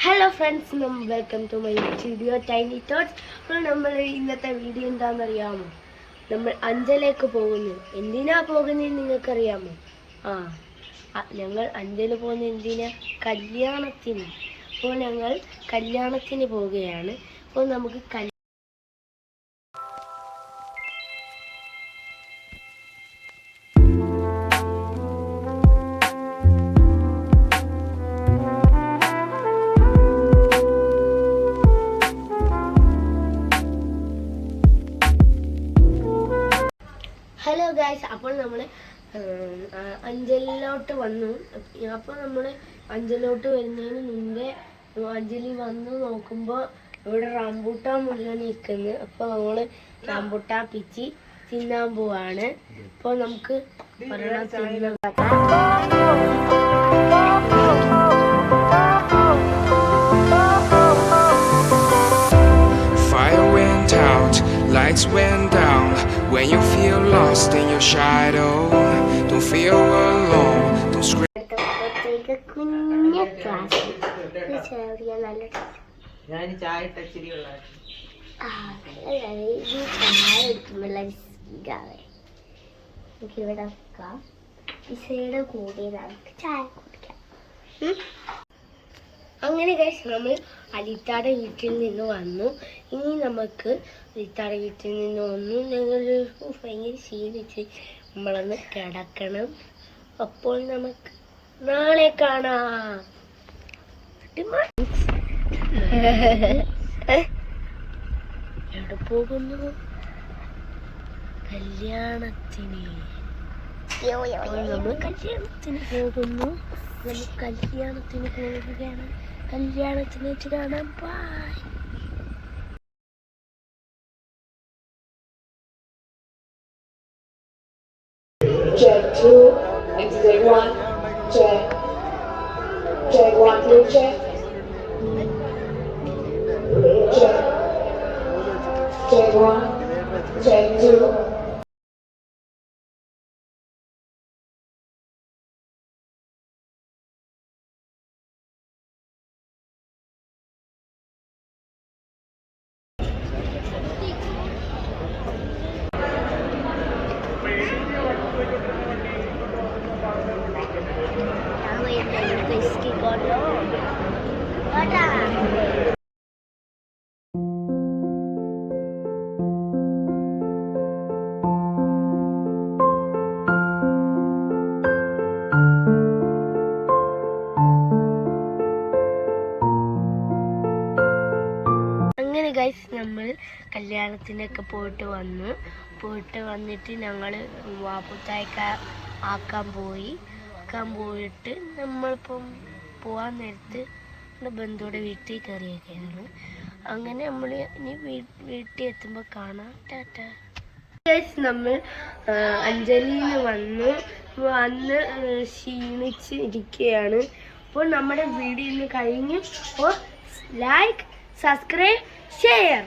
Hello friends, welcome to my studio tiny thoughts. അപ്പോൾ നമ്മൾ ഇന്നത്തെ വീഡിയോ എന്താണെന്നറിയാമോ? നമ്മൾ അഞ്ചലേക്ക് പോകുന്നു. എന്തിനാ പോകുന്നതെന്ന് നിങ്ങൾക്കറിയാമോ? ഞങ്ങൾ അഞ്ചൽ പോകുന്ന എന്തിനാ? കല്യാണത്തിന്. അപ്പോൾ ഞങ്ങൾ കല്യാണത്തിന് പോവുകയാണ്. അപ്പോൾ നമുക്ക് ഹലോ ഗായ്സ്, അപ്പോൾ നമ്മൾ അഞ്ചലിലോട്ട് വന്നു. അപ്പോൾ നമ്മൾ അഞ്ചലിലോട്ട് വരുന്നതിന് മുമ്പേ അഞ്ചലിൽ വന്ന് നോക്കുമ്പോൾ ഇവിടെ റംബൂട്ടാൻ മുഴുവൻ നിൽക്കുന്നു. അപ്പോൾ നമ്മൾ റംബൂട്ടാൻ പിച്ചി തിന്നാൻ പോവാണ്. അപ്പോൾ നമുക്ക് ഒരെണ്ണം Lights went down when you feel lost in your shadow. Don't feel alone. Don't scream. കുഞ്ഞ ക്ലാസ് ഞാൻ ചായ ടച്ചിരിയുള്ള ഇവിടെ ഇസയുടെ കൂടെ നമുക്ക് ചായ കുടിക്കാം. അങ്ങനെ ഗൈസ്, നമ്മൾ അലിത്താടെ വീട്ടിൽ നിന്ന് വന്നു. ഇനി നമുക്ക് അലിത്താടെ വീട്ടിൽ നിന്ന് വന്നു. ഞങ്ങൾ ഭയങ്കര ക്ഷീണിച്ച് നമ്മളൊന്ന് കിടക്കണം. അപ്പോൾ നമുക്ക് നാളെ കാണാം. എവിടെ പോകുന്നു? കല്യാണത്തിന്. നമ്മൾ കല്യാണത്തിന് പോകുന്നു. നമ്മൾ കല്യാണത്തിന് പോവുകയാണ്. കല്യാണത്തിന് വെച്ച് കാണാം. By. Check 2, exit 1, check. Check 1, 2, check. Check. Check 1, check 2. അങ്ങനെ ഗൈസ്, നമ്മൾ കല്യാണത്തിനൊക്കെ പോയിട്ട് വന്നിട്ട് ഞങ്ങൾ വാപ്പുത്തായ്ക്ക ആക്കാൻ പോയിട്ട് നമ്മളിപ്പം പോകാൻ നേരത്ത് നമ്മുടെ ബന്ധുവിടെ വീട്ടിൽ കയറിയൊക്കെയാണ്. അങ്ങനെ നമ്മൾ ഇനി വീട്ടിൽ എത്തുമ്പോൾ കാണാം. ടാറ്റ ഗൈസ്. നമ്മൾ അഞ്ജലിയിൽ നിന്ന് വന്ന് ക്ഷീണിച്ച് ഇരിക്കുകയാണ്. അപ്പോൾ നമ്മുടെ വീഡിയോ ഇന്ന് കഴിഞ്ഞു. അപ്പോൾ ലൈക്ക്, സബ്സ്ക്രൈബ്, share.